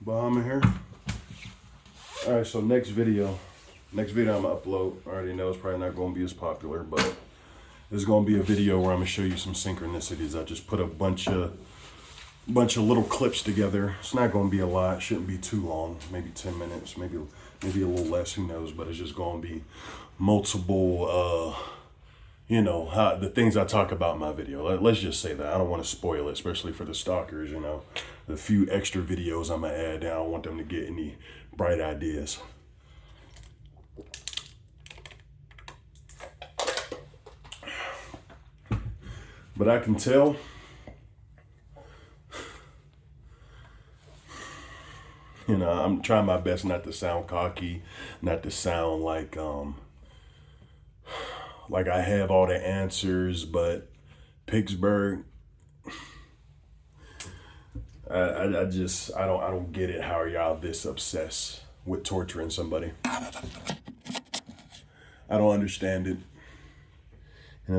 Bomb here. All right, so next video I'm gonna upload. I already know it's probably not gonna be as popular, but it's gonna be a video where I'm gonna show you some synchronicities. I just put a bunch of little clips together. It's not gonna be a lot. Shouldn't be too long. Maybe 10 minutes. Maybe a little less. Who knows? But it's just gonna be multiple. How the things I talk about in my video. Let's just say that I don't want to spoil it, especially for the stalkers. The few extra videos I'm gonna add. I don't want them to get any bright ideas. But I can tell I'm trying my best not to sound cocky, not to sound like I have all the answers, but Pittsburgh, I don't get it. How are y'all this obsessed with torturing somebody? I don't understand it.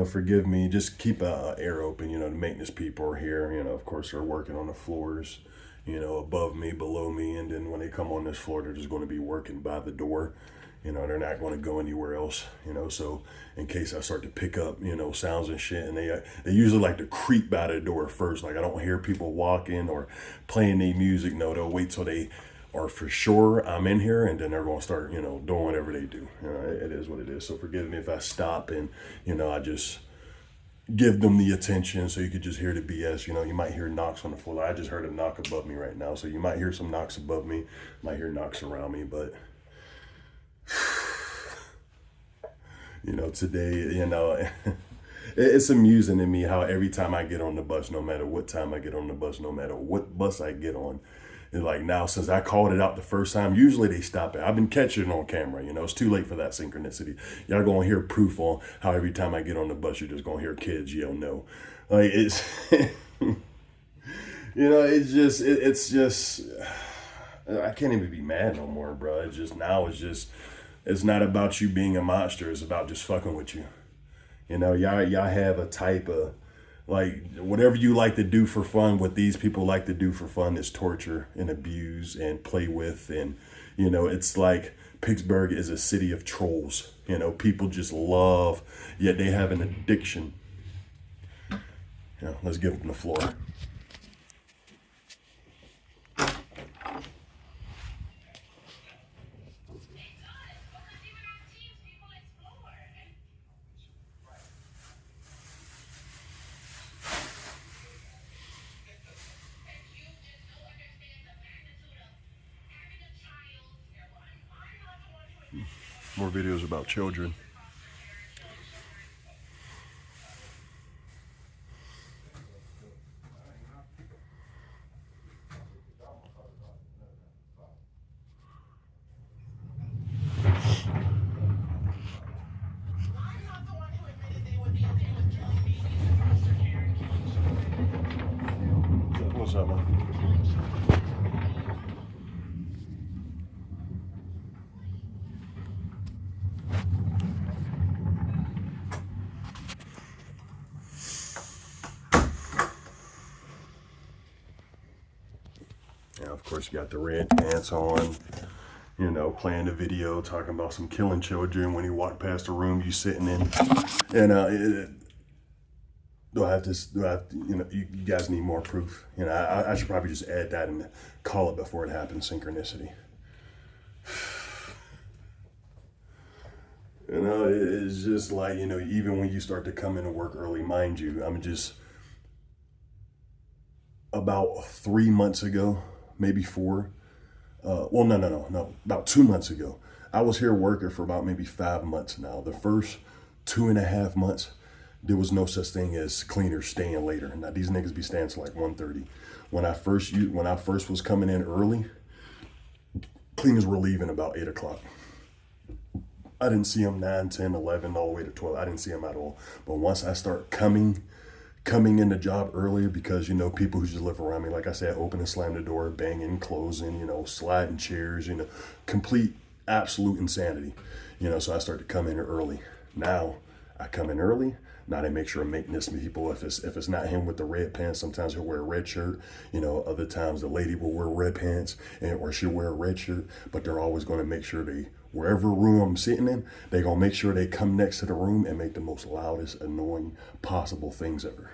Forgive me. Just keep an ear open. The maintenance people are here. Of course, they're working on the floors, above me, below me. And then when they come on this floor, they're just going to be working by the door. They're not going to go anywhere else, so in case I start to pick up, sounds and shit, and they usually like to creep by the door first. Like I don't hear people walking or playing their music. No, they'll wait till they are for sure I'm in here, and then they're going to start, doing whatever they do. It is what it is. So forgive me if I stop and, I just give them the attention so you could just hear the BS. You might hear knocks on the floor. I just heard a knock above me right now. So you might hear some knocks above me, might hear knocks around me, but today, it's amusing to me how every time I get on the bus, no matter what time I get on the bus, no matter what bus I get on, it's like now since I called it out the first time, usually they stop it. I've been catching it on camera, it's too late for that synchronicity. Y'all gonna hear proof on how every time I get on the bus, you're just gonna hear kids yell no. Like it's, it's just, I can't even be mad no more, bro. It's not about you being a monster. It's about just fucking with you. Y'all have a type of, like, whatever you like to do for fun, what these people like to do for fun is torture and abuse and play with. And, it's like Pittsburgh is a city of trolls. People just love, yet they have an addiction. Let's give them the floor. More videos about children. What's up, man? Of course, you got the red pants on, playing the video, talking about some killing children when you walk past the room you sitting in. And you guys need more proof. I should probably just add that and call it before it happens, synchronicity. It's just like, even when you start to come into work early, mind you, I'm just about 3 months ago, maybe 4. No. About 2 months ago, I was here working for about maybe 5 months now. The first 2.5 months, there was no such thing as cleaners staying later. Now these niggas be staying till like 1:30. When I first was coming in early, cleaners were leaving about 8 o'clock. I didn't see them 9, 10, 11, all the way to 12. I didn't see them at all. But once I start coming in the job earlier, because, people who just live around me, like I said, open and slam the door, banging, closing, sliding chairs, complete, absolute insanity. So I start to come in early. Now I come in early, Now they make sure to make this people, if it's not him with the red pants, sometimes he'll wear a red shirt. You know, other times the lady will wear red pants or she'll wear a red shirt, but they're always going to make sure they, wherever room I'm sitting in, they're going to make sure they come next to the room and make the most loudest, annoying possible things ever.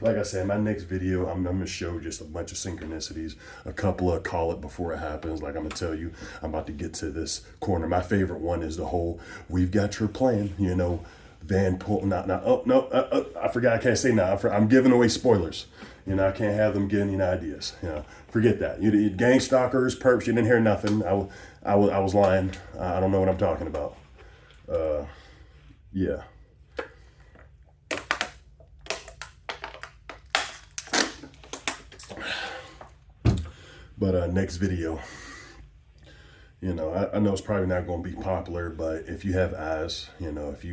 Like I said, my next video, I'm going to show just a bunch of synchronicities, a couple of call it before it happens. Like I'm going to tell you, I'm about to get to this corner. My favorite one is the whole, we've got your plan, you know, van pull, I forgot, I can't say now. I'm giving away spoilers. You know, I can't have them getting any ideas. You know, forget that. You Gangstalkers, perps, you didn't hear nothing. I was lying. I don't know what I'm talking about. Yeah. But next video, you know, I know it's probably not going to be popular, but if you have eyes, you know, if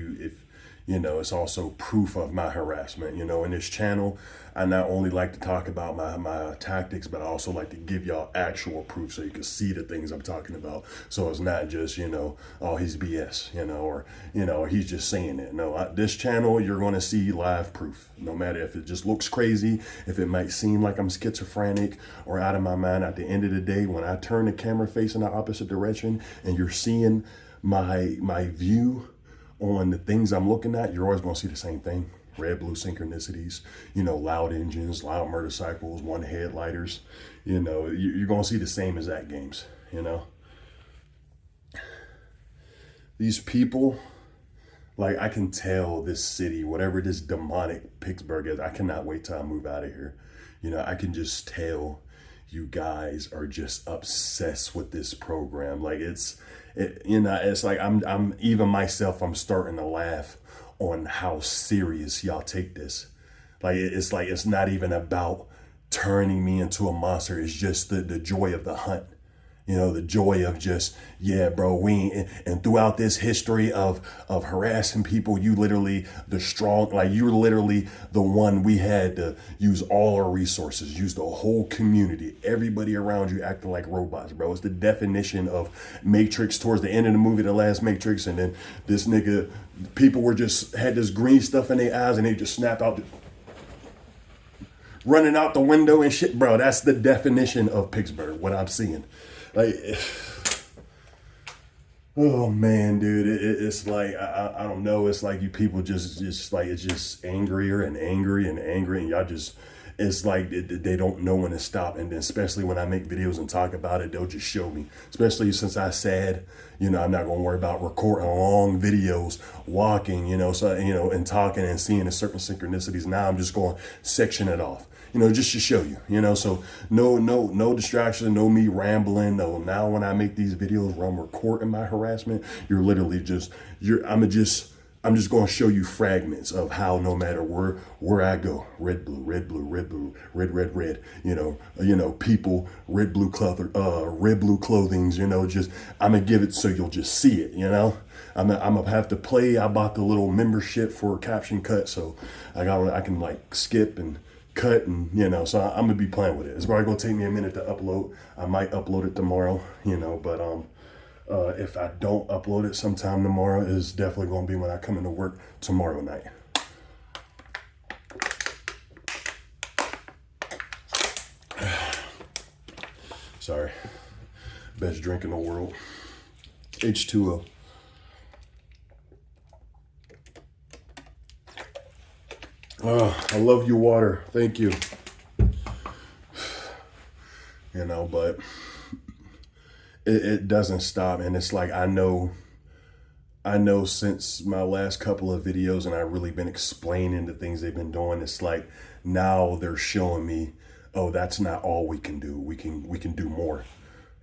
you know, it's also proof of my harassment. You know, in this channel, I not only like to talk about my tactics, but I also like to give y'all actual proof so you can see the things I'm talking about. So it's not just, you know, oh, he's BS, you know, or he's just saying it. No, this channel, you're going to see live proof, no matter if it just looks crazy, if it might seem like I'm schizophrenic or out of my mind. At the end of the day, when I turn the camera facing the opposite direction and you're seeing my view on the things I'm looking at, you're always going to see the same thing. Red, blue synchronicities, you know, loud engines, loud motorcycles, one headlighters, you know, you're going to see the same exact games, you know. These people, like, I can tell this city, whatever this demonic Pittsburgh is, I cannot wait till I move out of here. You know, I can just tell you guys are just obsessed with this program. Like you know, it's like I'm even myself, I'm starting to laugh on how serious y'all take this. Like it's not even about turning me into a monster. It's just the joy of the hunt. You know, the joy of just, yeah, bro, and throughout this history of harassing people, you literally you're literally the one we had to use all our resources, use the whole community, everybody around you acting like robots, bro. It's the definition of Matrix towards the end of the movie, the last Matrix. And then this nigga, people had this green stuff in their eyes and they just snapped out, running out the window and shit, bro. That's the definition of Pittsburgh, what I'm seeing. Like, oh man, dude, it's like, I don't know. It's like you people just like, it's just angrier and angry and angry. And y'all just, it's like they don't know when to stop. And then especially when I make videos and talk about it, they'll just show me, especially since I said, you know, I'm not going to worry about recording long videos, walking, you know, so, you know, and talking and seeing a certain synchronicities. Now I'm just going to section it off. You know, just to show you, you know, so no distraction, no me rambling. No, now when I make these videos where I'm recording my harassment, you're literally I'm just going to show you fragments of how no matter where I go, red, blue, red, blue, red, blue, red, red, red, you know, people, red, blue clothings, you know, just, I'm going to give it so you'll just see it, you know. I'm gonna have to play. I bought the little membership for caption cut, so I can like skip and cut, and you know, so I'm gonna be playing with it. It's probably gonna take me a minute to upload. I might upload it tomorrow, you know, but if I don't upload it sometime tomorrow, is definitely gonna be when I come into work tomorrow night. Sorry, best drink in the world, H2O. Oh, I love you, water. Thank you. You know, but it doesn't stop. And it's like, I know since my last couple of videos and I've really been explaining the things they've been doing, it's like now they're showing me, oh, that's not all we can do. We can do more.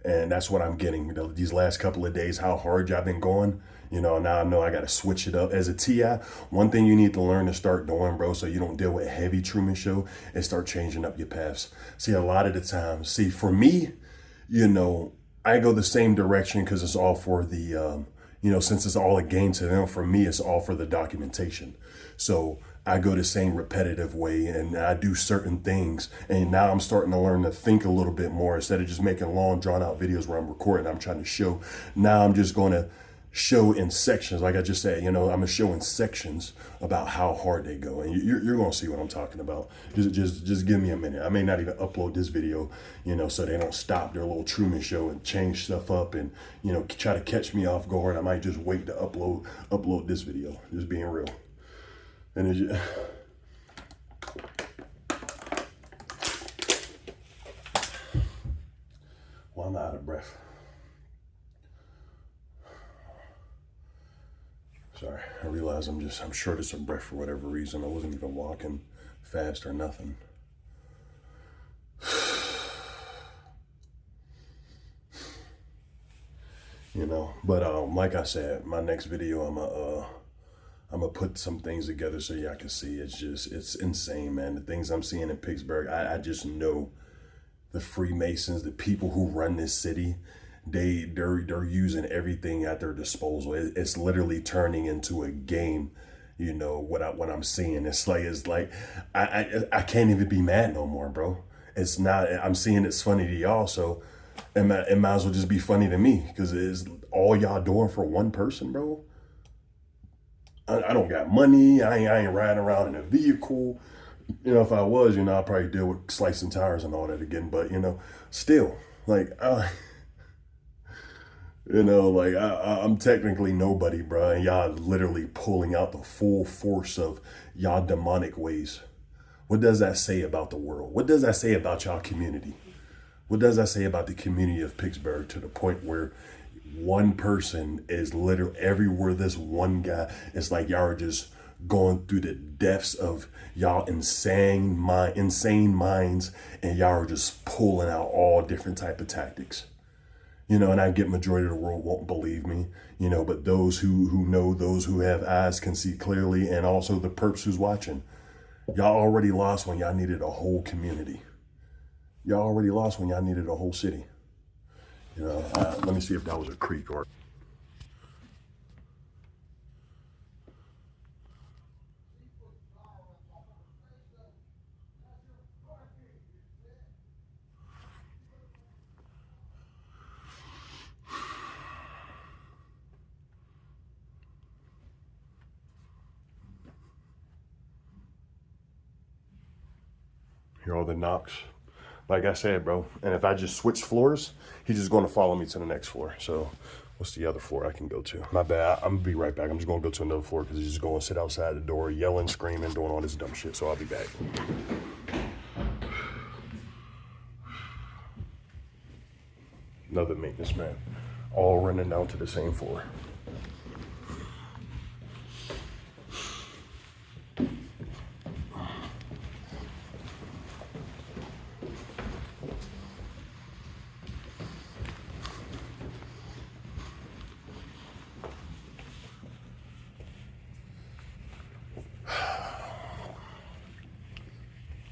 And that's what I'm getting, you know, these last couple of days, how hard y'all been going. You know, now I know I got to switch it up. As a TI, one thing you need to learn to start doing, bro, so you don't deal with heavy Truman Show, is start changing up your paths. See, a lot of the time, for me, you know, I go the same direction because it's all for the, you know, since it's all a game to them, for me, it's all for the documentation. So I go the same repetitive way and I do certain things. And now I'm starting to learn to think a little bit more instead of just making long drawn out videos where I'm recording. I'm trying to show. Now I'm just going to show in sections, like I just said, I'm gonna show in sections about how hard they go, and you're gonna see what I'm talking about. Just give me a minute. I may not even upload this video, so they don't stop their little Truman show and change stuff up and try to catch me off guard. I might just wait to upload this video. Just being real, and it's just, well, I'm out of breath. Sorry, I realize I'm short of some breath for whatever reason. I wasn't even walking fast or nothing. But like I said, my next video, I'm gonna put some things together so y'all can see. It's insane, man. The things I'm seeing in Pittsburgh, I just know the Freemasons, the people who run this city, they're using everything at their disposal. It's literally turning into a game. What I'm seeing. It's like I can't even be mad no more, bro. It's not. I'm seeing it's funny to y'all, so it might as well just be funny to me, because it's all y'all doing for one person, bro. I don't got money. I ain't riding around in a vehicle. If I was, I'd probably deal with slicing tires and all that again. But still, like. I'm technically nobody, bro, and y'all literally pulling out the full force of y'all demonic ways. What does that say about the world? What does that say about y'all community? What does that say about the community of Pittsburgh, to the point where one person is literally everywhere? This one guy, it's like y'all are just going through the depths of y'all insane minds, and y'all are just pulling out all different type of tactics. And I get majority of the world won't believe me, but those who know, those who have eyes can see clearly, and also the perps who's watching. Y'all already lost when y'all needed a whole community. Y'all already lost when y'all needed a whole city. Let me see if that was a creek or... Hear all the knocks. Like I said, bro, and if I just switch floors, he's just going to follow me to the next floor. So what's the other floor I can go to? My bad. I'm going to be right back. I'm just going to go to another floor because he's just going to sit outside the door, yelling, screaming, doing all this dumb shit. So I'll be back. Another maintenance man, all running down to the same floor.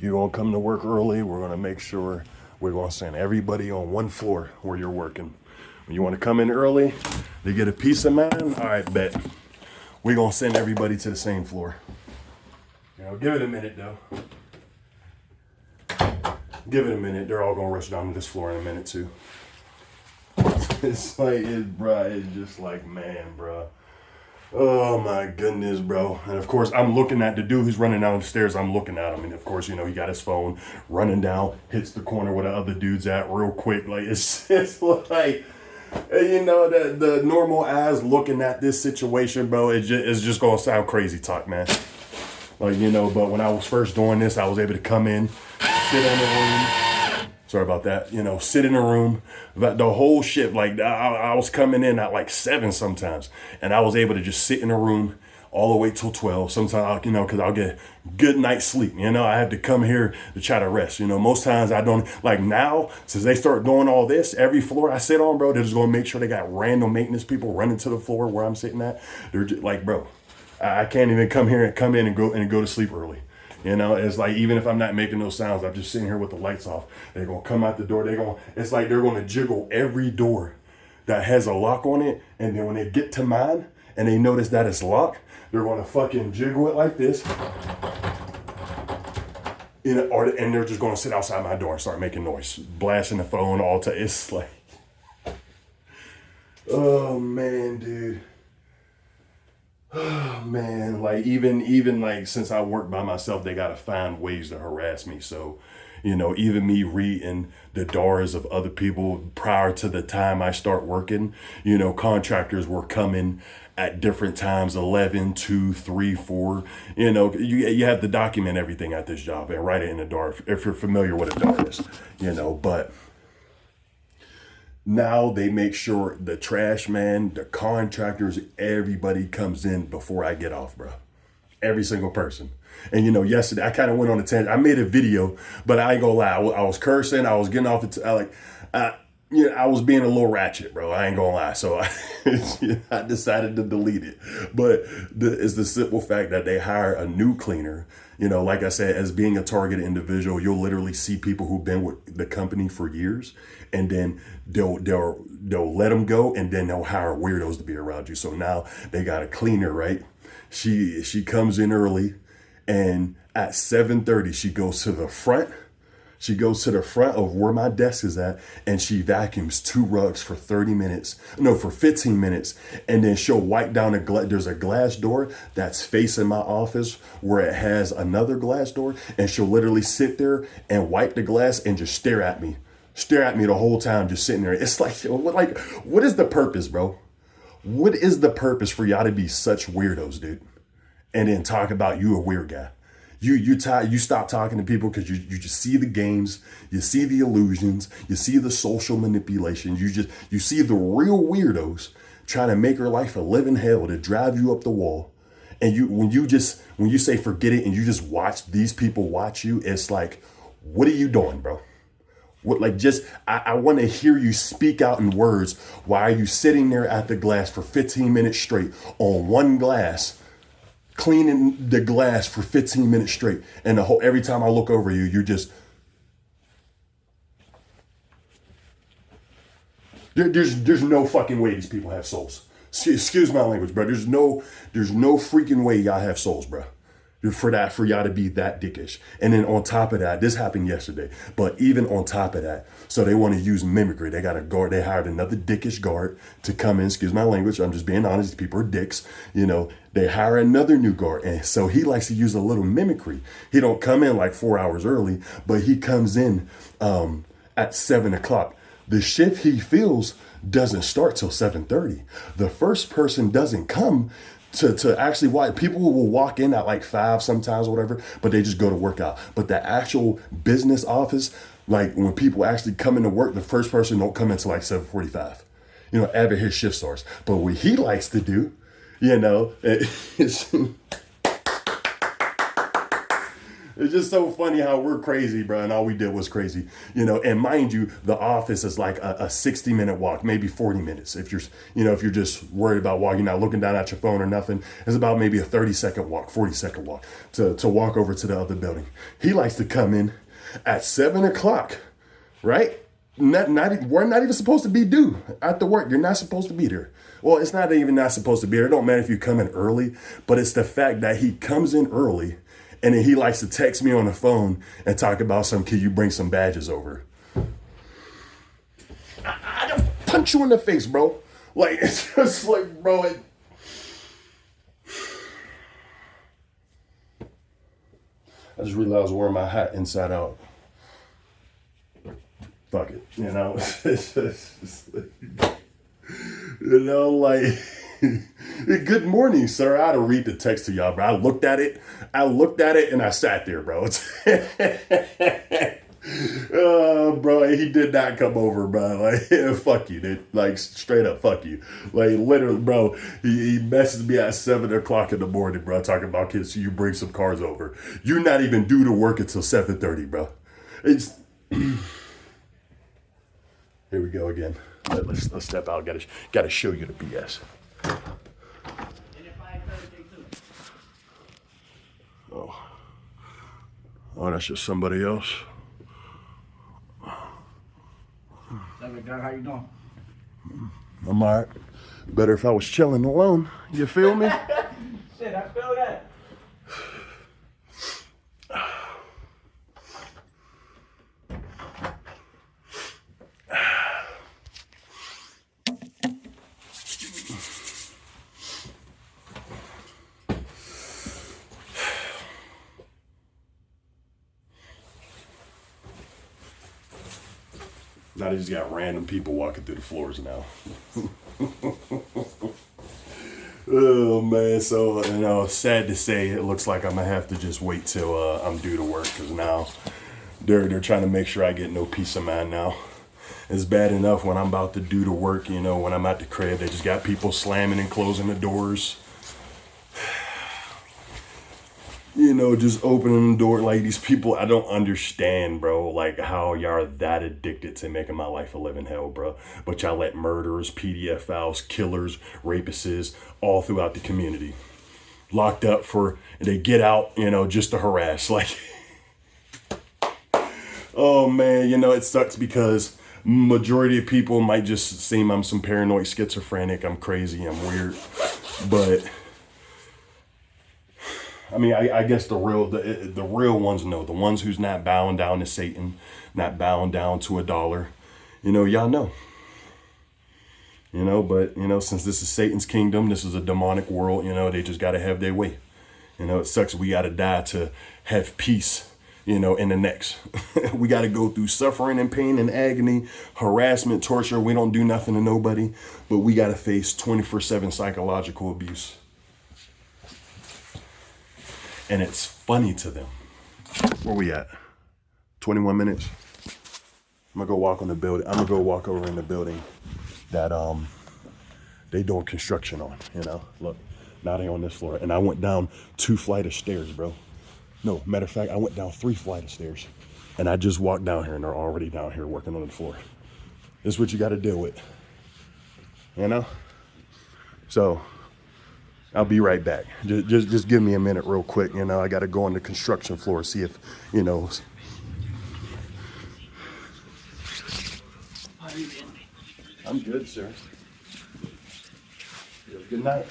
You're going to come to work early. We're going to make sure we're going to send everybody on one floor where you're working. When you want to come in early to get a peace of mind, all right, bet. We're going to send everybody to the same floor. Give it a minute, though. Give it a minute. They're all going to rush down to this floor in a minute, too. It's just like, man, bro. Oh my goodness, bro. And of course, I'm looking at the dude who's running down the stairs. I'm looking at him. And of course, he got his phone running down, hits the corner where the other dude's at real quick. Like, it's like, the normal eyes looking at this situation, bro, it's just going to sound crazy talk, man. Like, but when I was first doing this, I was able to come in, sit in the room. Sorry about that. Sit in a room, the whole shift. Like I was coming in at like 7 sometimes, and I was able to just sit in a room all the way till 12. Sometimes, because I'll get good night's sleep. I have to come here to try to rest. Most times I don't. Like now, since they start doing all this, every floor I sit on, bro, they're just gonna make sure they got random maintenance people running to the floor where I'm sitting at. They're just like, bro, I can't even come in and go to sleep early. It's like, even if I'm not making those sounds, I'm just sitting here with the lights off. They're going to come out the door. It's like they're going to jiggle every door that has a lock on it. And then when they get to mine and they notice that it's locked, they're going to fucking jiggle it like this. And they're just going to sit outside my door and start making noise, blasting the phone all time. It's like, Oh man, dude. Oh man, like even like since I work by myself, they gotta find ways to harass me. So, even me reading the doors of other people prior to the time I start working, contractors were coming at different times, 11, 2, 3, 4. You have to document everything at this job and write it in the door if you're familiar with a door is, but now they make sure the trash man, the contractors, everybody comes in before I get off, bro. Every single person. And yesterday I kind of went on a tangent. I made a video, but I ain't gonna lie. I was cursing. I was getting off it. I was being a little ratchet, bro. I ain't gonna lie. So I decided to delete it. But it's the simple fact that they hire a new cleaner. Like I said, as being a targeted individual, you'll literally see people who've been with the company for years, and then they'll let them go, and then they'll hire weirdos to be around you. So now they got a cleaner, right? She comes in early, and at 7:30 she goes to the front. She goes to the front of where my desk is at, and she vacuums 2 rugs for 15 minutes. And then she'll wipe down there's a glass door that's facing my office where it has another glass door. And she'll literally sit there and wipe the glass and just stare at me the whole time, just sitting there. It's like, what is the purpose, bro? What is the purpose for y'all to be such weirdos, dude? And then talk about you a weird guy. You stop talking to people because you just see the games, you see the illusions, you see the social manipulation, you see the real weirdos trying to make your life a living hell to drive you up the wall. And when you say forget it and you just watch these people watch you, it's like, what are you doing, bro? I want to hear you speak out in words. Why are you sitting there at the glass for 15 minutes straight on one glass, cleaning the glass for 15 minutes straight? And every time I look over you, you're just, there's no fucking way these people have souls. Excuse my language, bro. There's no freaking way y'all have souls, bro. For y'all to be that dickish. And then on top of that, this happened yesterday, but even on top of that, so they want to use mimicry. They got a guard. They hired another dickish guard to come in. Excuse my language. I'm just being honest. People are dicks. They hire another new guard. And so he likes to use a little mimicry. He don't come in like 4 hours early, but he comes in at 7 o'clock. The shift he feels doesn't start till 7:30. The first person doesn't come to actually watch. People will walk in at like 5 sometimes or whatever, but they just go to work out. But the actual business office, like when people actually come into work, the first person don't come until like 7:45. After his shift starts. But what he likes to do, it's just so funny how we're crazy, bro, and all we did was crazy, And mind you, the office is like a 60-minute walk, maybe 40 minutes. If you're just worried about walking, not looking down at your phone or nothing, it's about maybe a 30-second walk, 40-second walk to walk over to the other building. He likes to come in at 7 o'clock, right? We're not even supposed to be due at the work. You're not supposed to be there. Well, it's not even not supposed to be there. It don't matter if you come in early, but it's the fact that he comes in early. And then he likes to text me on the phone and talk about can you bring some badges over? I just punch you in the face, bro. Like, it's just like, bro. I just realized I was wearing my hat inside out. Fuck it, It's just like, good morning, sir. I had to read the text to y'all, bro. I looked at it and I sat there, bro. Bro, he did not come over, bro. Like, fuck you, dude. Like, straight up, fuck you. Like, literally, bro, he messaged me at 7 o'clock in the morning, bro, talking about kids, so you bring some cars over. You're not even due to work until 7:30, bro. It's here we go again. Let's step out. Gotta show you the BS. Oh, that's just somebody else. How you doing? I'm all right. Better if I was chilling alone. You feel me? Shit, I feel that. Now they just got random people walking through the floors now. Oh man, so you know, sad to say, it looks like I'm gonna have to just wait till I'm due to work, because now they're trying to make sure I get no peace of mind now. It's bad enough when I'm about to do the work, you know, when I'm at the crib, they just got people slamming and closing the doors. You know, just opening the door. Like, these people, I don't understand, bro, like how y'all are that addicted to making my life a living hell, bro. But y'all let murderers, pedophiles, killers, rapists all throughout the community locked up for, they get out, you know, just to harass. Like, oh man, you know, it sucks because majority of people might just seem I'm some paranoid schizophrenic, I'm crazy, I'm weird. But I mean, I guess the real ones know, the ones who's not bowing down to Satan, not bowing down to a dollar, you know, y'all know. You know, but, you know, since this is Satan's kingdom, this is a demonic world, you know, they just got to have their way. You know, it sucks we got to die to have peace, you know, in the next. We got to go through suffering and pain and agony, harassment, torture. We don't do nothing to nobody, but we got to face 24/7 psychological abuse. And it's funny to them. Where we at? 21 minutes. I'm gonna go walk on the building. I'm gonna go walk over in the building that they doing construction on, you know. Look, now they on this floor. And I went down 2 flights of stairs, bro. No, matter of fact, I went down 3 flights of stairs. And I just walked down here and they're already down here working on the floor. This is what you gotta deal with. You know? So I'll be right back. Just give me a minute real quick. You know, I got to go on the construction floor, see if, you know. How you been? I'm good, sir. You have a good night.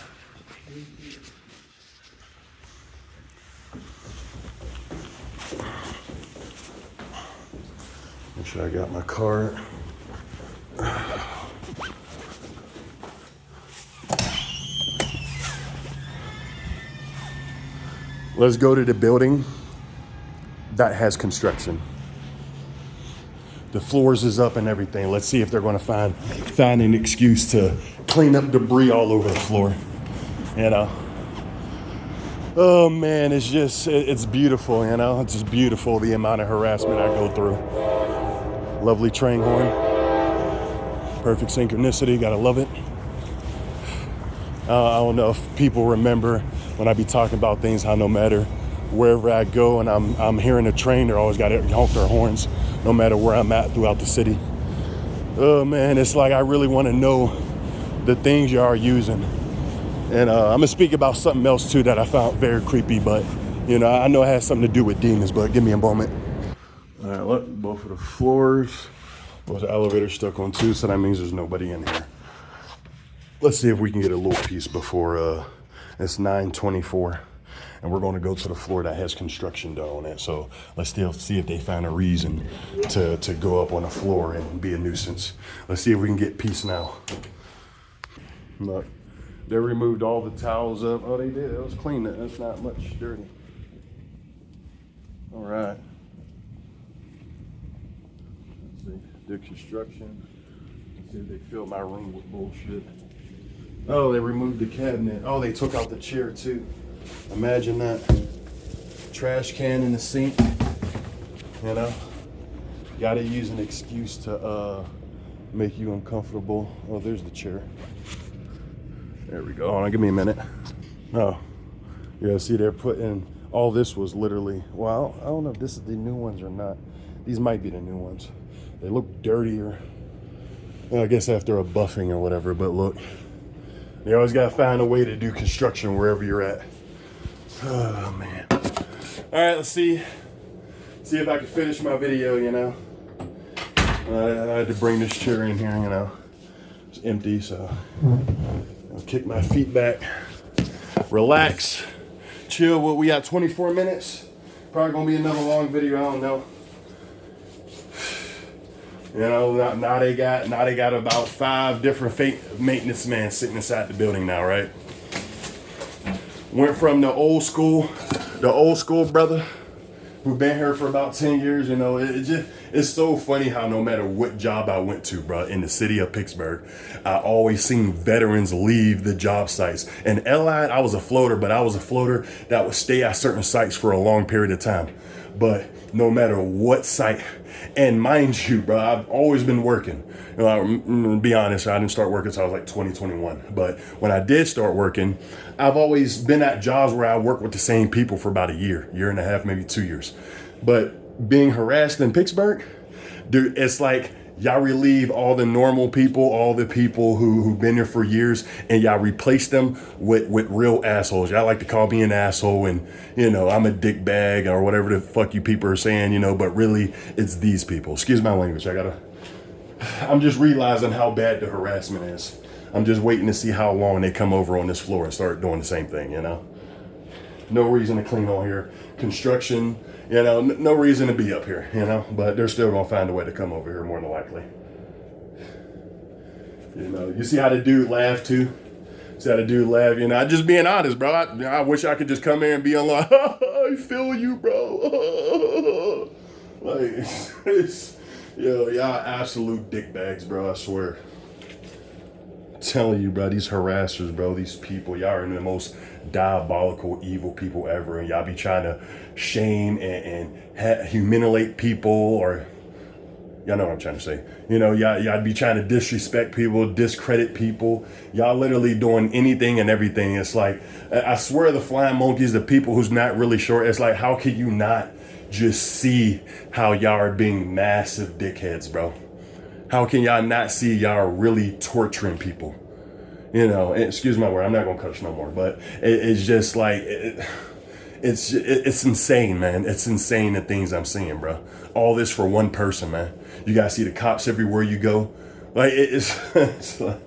Make sure I got my card. Let's go to the building that has construction. The floors is up and everything. Let's see if they're going to find an excuse to clean up debris all over the floor. You know. Oh man, it's beautiful. You know, it's just beautiful the amount of harassment I go through. Lovely train horn. Perfect synchronicity. Gotta love it. I don't know if people remember when I be talking about things, how no matter wherever I go and I'm hearing a train, they're always got to honk their horns, no matter where I'm at throughout the city. Oh man, it's like I really want to know the things you are using. And I'm gonna speak about something else too that I found very creepy, but you know, I know it has something to do with demons, but give me a moment. All right, look, both of the floors, both the elevators stuck on too, so that means there's nobody in here. Let's see if we can get a little piece before it's 9:24, and we're going to go to the floor that has construction done on it. So let's still see if they find a reason to go up on the floor and be a nuisance. Let's see if we can get peace now. Look, they removed all the towels up. Oh, they did. It was clean. That's not much dirty. All right. Let's see. Did construction. Let's see if they fill my room with bullshit. Oh, they removed the cabinet. Oh, they took out the chair too. Imagine that. Trash can in the sink. You know? Gotta use an excuse to make you uncomfortable. Oh, there's the chair. There we go. Hold on, give me a minute. Oh, yeah, see, they're putting, all this was literally, well, I don't know if this is the new ones or not. These might be the new ones. They look dirtier. Well, I guess after a buffing or whatever, but look. You always gotta find a way to do construction wherever you're at. Oh man. All right, let's see if I can finish my video, you know. I had to bring this chair in here, you know. It's empty, so I'll kick my feet back, relax, chill. What we got, 24 minutes? Probably gonna be another long video, I don't know. You know, now they got about 5 different maintenance men sitting inside the building now, right? Went from the old school brother who've been here for about 10 years, you know, it's so funny how no matter what job I went to, bro, in the city of Pittsburgh, I always seen veterans leave the job sites. And Allied, I was a floater, but I was a floater that would stay at certain sites for a long period of time. But no matter what site, and mind you, bro, I've always been working. You know, to be honest, I didn't start working until I was like 2021. But when I did start working, I've always been at jobs where I work with the same people for about a year and a half, maybe 2 years. But being harassed in Pittsburgh, dude, it's like y'all relieve all the normal people, all the people who've been here for years, and y'all replace them with real assholes. Y'all like to call me an asshole and, you know, I'm a dick bag or whatever the fuck you people are saying, you know, but really it's these people. Excuse my language. I'm just realizing how bad the harassment is. I'm just waiting to see how long they come over on this floor and start doing the same thing, you know? No reason to clean on here. Construction, you know, no reason to be up here, you know? But they're still gonna find a way to come over here more than likely. You know, you see how the dude laughed too? See how the dude laughed, you know? Just being honest, bro. I wish I could just come here and be on like, I feel you, bro. Like, yo, y'all absolute dick bags, bro, I swear. Telling you, bro, these harassers, bro, these people, y'all are the most diabolical, evil people ever, and y'all be trying to shame and humiliate people, or y'all know what I'm trying to say. You know, y'all be trying to disrespect people, discredit people. Y'all literally doing anything and everything. It's like, I swear the flying monkeys, the people who's not really sure, it's like, how can you not just see how y'all are being massive dickheads, bro? How can y'all not see y'all are really torturing people? You know, and excuse my word, I'm not gonna cuss no more, but it's just like, it's insane, man. It's insane the things I'm seeing, bro. All this for one person, man. You guys see the cops everywhere you go. Like, it's like,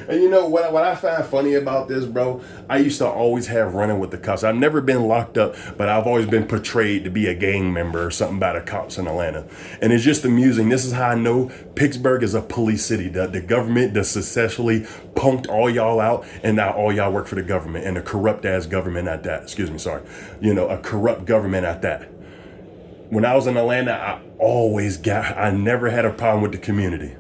and you know what I find funny about this, bro? I used to always have running with the cops. I've never been locked up, but I've always been portrayed to be a gang member or something by the cops in Atlanta. And it's just amusing. This is how I know Pittsburgh is a police city. The government that successfully punked all y'all out, and now all y'all work for the government, and a corrupt ass government at that. Excuse me, sorry. You know, a corrupt government at that. When I was in Atlanta, I never had a problem with the community.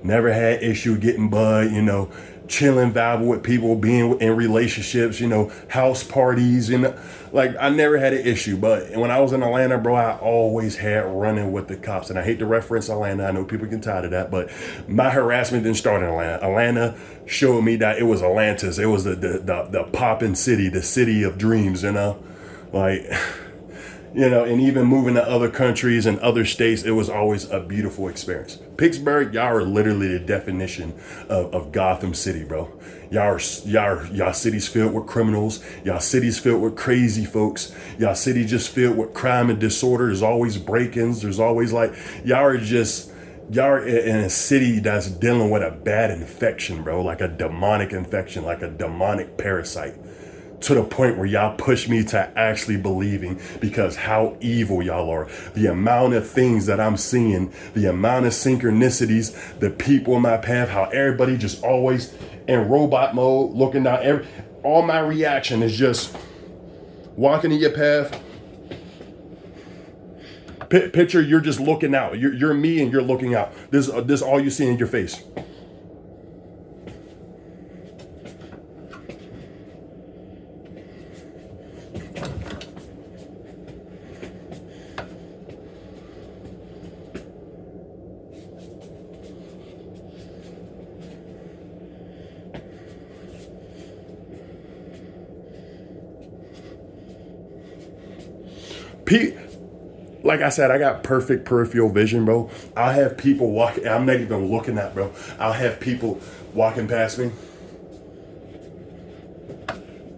Never had issue getting bud, you know, chilling, vibing with people, being in relationships, you know, house parties, you know, like I never had an issue. But when I was in Atlanta, bro, I always had running with the cops. And I hate to reference Atlanta. I know people get tired of that, but my harassment didn't start in Atlanta. Atlanta showed me that it was Atlantis. It was the poppin' city, the city of dreams, you know, like, you know, and even moving to other countries and other states, it was always a beautiful experience. Pittsburgh, y'all are literally the definition of Gotham City, bro. Y'all city's filled with criminals. Y'all city's filled with crazy folks. Y'all city just filled with crime and disorder. There's always break-ins. There's always like, y'all are in a city that's dealing with a bad infection, bro. Like a demonic infection, like a demonic parasite. To the point where y'all push me to actually believing, because how evil y'all are. The amount of things that I'm seeing, the amount of synchronicities, the people in my path, how everybody just always in robot mode, looking down. All my reaction is just walking in your path. Picture you're just looking out. You're me and you're looking out. This is all you see in your face. Like I said, I got perfect peripheral vision, bro. I'll have people walking. I'm not even looking at, bro. I'll have people walking past me.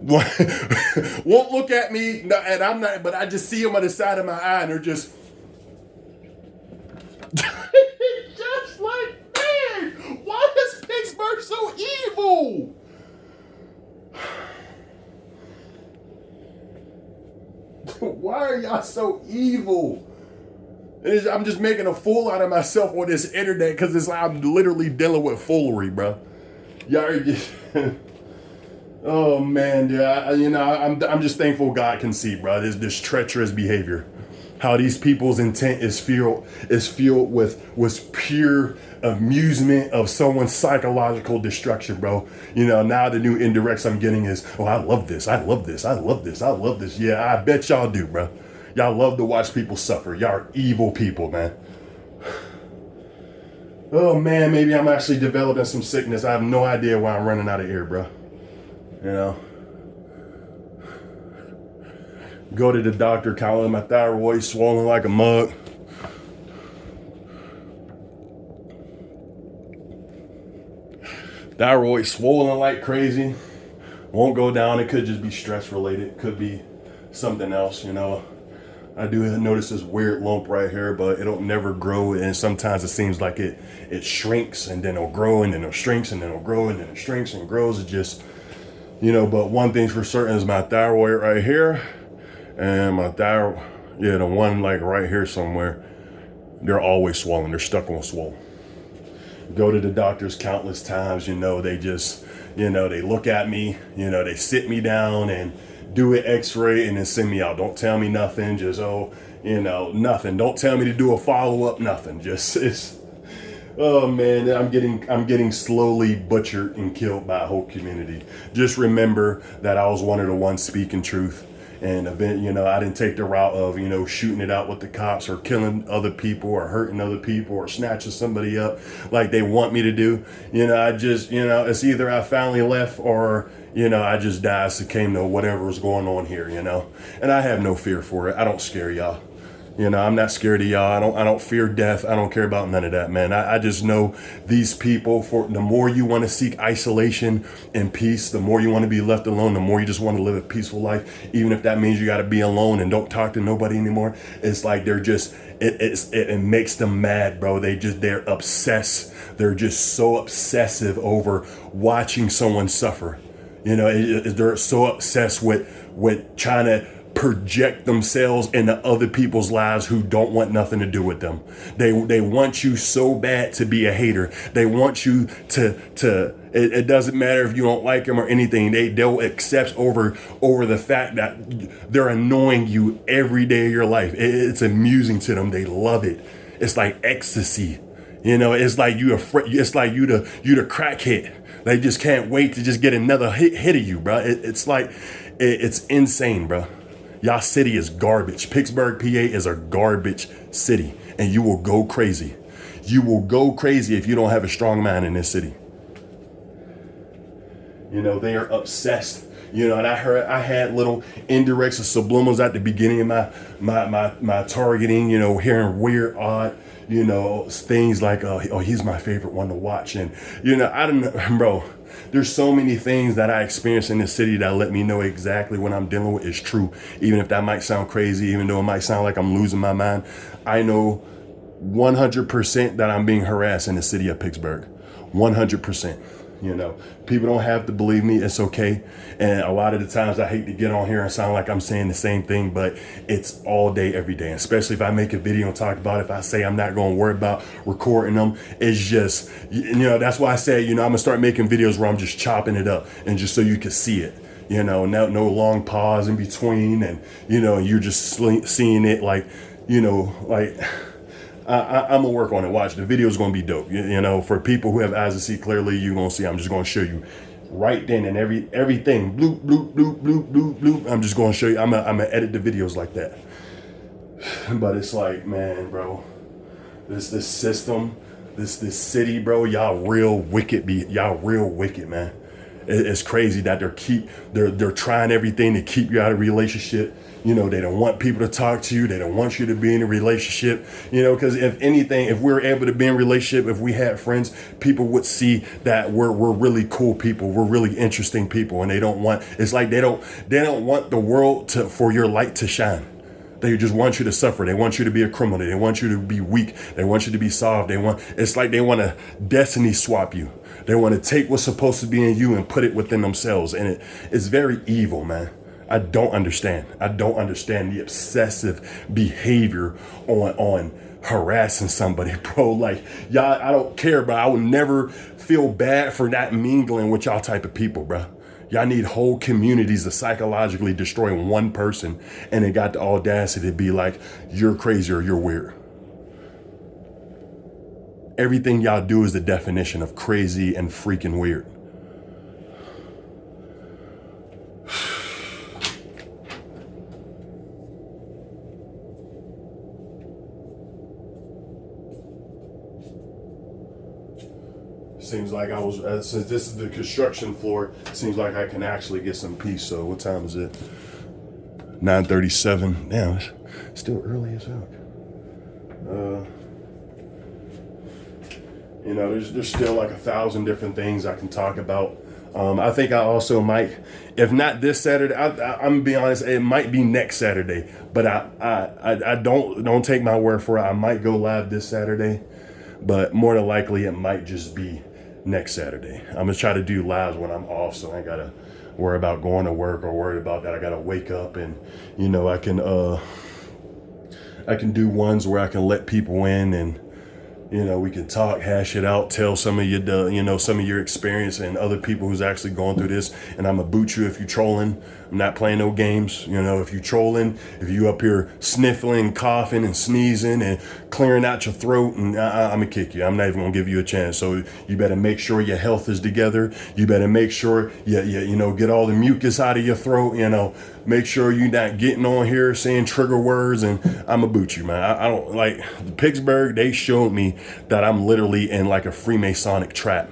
Won't look at me, and I'm not, but I just see them on the side of my eye, and they're just. Just like, man, why is Pittsburgh so evil? Why are y'all so evil? I'm just making a fool out of myself on this internet because it's like I'm literally dealing with foolery, bro. Y'all are just, oh man, yeah. I'm just thankful God can see, bro. This treacherous behavior. How these people's intent is filled with pure amusement of someone's psychological destruction, bro. You know, now the new indirects I'm getting is, oh, I love this, I love this, I love this, I love this. Yeah, I bet y'all do, bro. Y'all love to watch people suffer. Y'all are evil people, man. Oh man, maybe I'm actually developing some sickness. I have no idea why I'm running out of air, bro. You know. Go to the doctor, calling my thyroid swollen like a mug. Thyroid swollen like crazy. Won't go down. It could just be stress related. Could be something else, you know. I do notice this weird lump right here, but it'll never grow. And sometimes it seems like it shrinks and then it'll grow and then it'll shrinks and then it'll grow and then it shrinks and grows. It just, you know, but one thing's for certain is my thyroid right here. And my thyroid, yeah, the one like right here somewhere, they're always swollen. They're stuck on swollen. Go to the doctors countless times, you know, they just, you know, they look at me, you know, they sit me down and do an x-ray and then send me out. Don't tell me nothing, just, oh, you know, nothing. Don't tell me to do a follow-up, nothing. Just, it's, oh man, I'm getting slowly butchered and killed by a whole community. Just remember that I was one of the ones speaking truth. And you know, I didn't take the route of, you know, shooting it out with the cops or killing other people or hurting other people or snatching somebody up like they want me to do. You know, I just, you know, it's either I finally left or, you know, I just died, succumbed to whatever was going on here, you know. And I have no fear for it. I don't scare y'all. You know, I'm not scared of y'all. I don't fear death. I don't care about none of that, man. I just know these people, for the more you want to seek isolation and peace, the more you want to be left alone, the more you just want to live a peaceful life, even if that means you got to be alone and don't talk to nobody anymore. It's like they're just, it makes them mad, bro. They're obsessed. They're just so obsessive over watching someone suffer. You know, they're so obsessed with trying to project themselves into other people's lives who don't want nothing to do with them. They want you so bad to be a hater. They want you to it doesn't matter if you don't like them or anything. They'll accept over the fact that they're annoying you every day of your life. It's amusing to them. They love it. It's like ecstasy. You know, it's like it's like you the crackhead. They just can't wait to just get another hit of you, bro. It's like it's insane, bro. Y'all city is garbage. Pittsburgh, PA is a garbage city, and you will go crazy. You will go crazy if you don't have a strong mind in this city. You know, they are obsessed. You know, and I had little indirects or subliminals at the beginning of my targeting, you know, hearing weird, odd, you know, things like, oh, he's my favorite one to watch. And, you know, I don't know, bro. There's so many things that I experience in this city that let me know exactly what I'm dealing with is true. Even if that might sound crazy, even though it might sound like I'm losing my mind, I know 100% that I'm being harassed in the city of Pittsburgh. 100%. You know, people don't have to believe me. It's okay. And a lot of the times I hate to get on here and sound like I'm saying the same thing, but it's all day, every day. And especially if I make a video and talk about it, if I say I'm not going to worry about recording them, it's just, you know, that's why I say, you know, I'm going to start making videos where I'm just chopping it up and just so you can see it. You know, no long pause in between. And, you know, you're just seeing it like, you know, like... I'm gonna work on it. Watch, the video is gonna be dope. You know, for people who have eyes to see clearly, you're gonna see. I'm just gonna show you right then and everything. Bloop, bloop, bloop, bloop, bloop, bloop. I'm just gonna show you. I'm gonna edit the videos like that. But it's like, man, bro, this system, this city, bro, y'all real wicked. Y'all real wicked, man. It's crazy that they're trying everything to keep you out of a relationship. You know, they don't want people to talk to you. They don't want you to be in a relationship, you know, because if anything, if we were able to be in a relationship, if we had friends, people would see that we're really cool people. We're really interesting people. And they don't want, it's like they don't want the world for your light to shine. They just want you to suffer. They want you to be a criminal. They want you to be weak. They want you to be soft. It's like they want to destiny swap you. They want to take what's supposed to be in you and put it within themselves. And it's very evil, man. I don't understand. I don't understand the obsessive behavior on harassing somebody, bro. Like, y'all, I don't care, bro. I would never feel bad for not mingling with y'all type of people, bro. Y'all need whole communities to psychologically destroy one person, and they got the audacity to be like, you're crazy or you're weird. Everything y'all do is the definition of crazy and freaking weird. Seems like I was, since this is the construction floor, seems like I can actually get some peace. So what time is it? 9:37. Damn, it's still early as hell. You know, there's still like 1,000 different things I can talk about. I think I also might, if not this Saturday, I'm gonna be honest, it might be next Saturday. But I don't take my word for it. I might go live this Saturday, but more than likely it might just be next Saturday. I'm gonna try to do lives when I'm off, so I ain't gotta worry about going to work or worry about that I gotta wake up, and you know, I can do ones where I can let people in, and you know, we can talk, hash it out, tell some of your, you know, some of your experience and other people who's actually going through this. And I'm gonna boot you if you trolling. I'm not playing no games. You know, if you trolling, if you up here sniffling, coughing and sneezing and clearing out your throat, and I'm gonna kick you. I'm not even gonna give you a chance. So you better make sure your health is together. You better make sure you know, get all the mucus out of your throat. You know, make sure you're not getting on here saying trigger words, and I'm gonna boot you, man. I don't like Pittsburgh. They showed me that I'm literally in like a Freemasonic trap.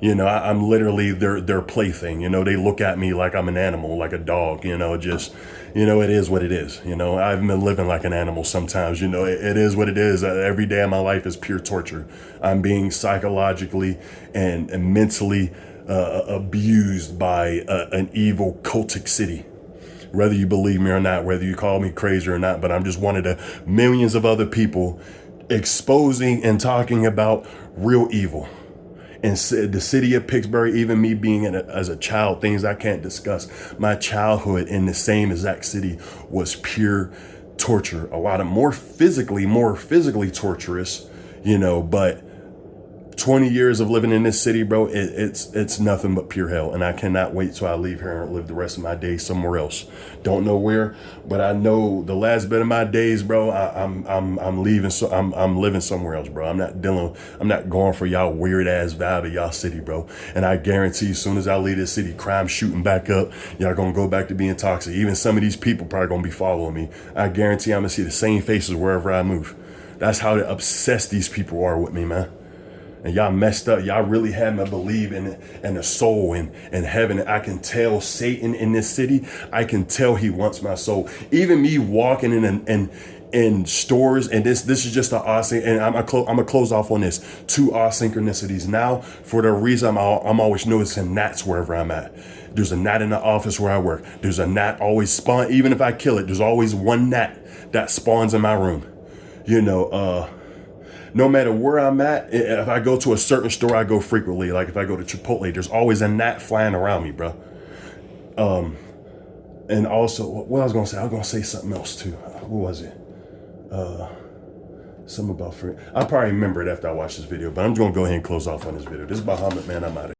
You know, I'm literally their plaything. You know, they look at me like I'm an animal, like a dog. You know, just, you know, it is what it is. You know, I've been living like an animal sometimes. You know, it is what it is. Every day of my life is pure torture. I'm being psychologically and mentally abused by an evil cultic city. Whether you believe me or not, whether you call me crazy or not, but I'm just one of the millions of other people exposing and talking about real evil. And the city of Pittsburgh, even me being as a child, things I can't discuss. My childhood in the same exact city was pure torture. A lot of more physically torturous, you know, but 20 years of living in this city, bro, it's nothing but pure hell. And I cannot wait till I leave here and live the rest of my days somewhere else. Don't know where, but I know the last bit of my days, bro, I'm leaving. So I'm living somewhere else, bro. I'm not going for y'all weird ass vibe of y'all city, bro. And I guarantee as soon as I leave this city, crime shooting back up, y'all gonna go back to being toxic. Even some of these people probably gonna be following me. I guarantee I'm gonna see the same faces wherever I move. That's how obsessed these people are with me, man. And y'all messed up. Y'all really had me believe in the soul and heaven. I can tell Satan in this city. I can tell he wants my soul. Even me walking in stores, and this is just an odd thing. And I'm gonna close off on this. 2 odd synchronicities. Now, for the reason I'm always noticing gnats wherever I'm at. There's a gnat in the office where I work. There's a gnat always spawn. Even if I kill it, there's always one gnat that spawns in my room. You know, no matter where I'm at, if I go to a certain store, I go frequently. Like if I go to Chipotle, there's always a gnat flying around me, bro. And also, what I was gonna say something else too. What was it? Something about free. I'll probably remember it after I watch this video, but I'm just gonna go ahead and close off on this video. This is Bahamut, man. I'm out of here.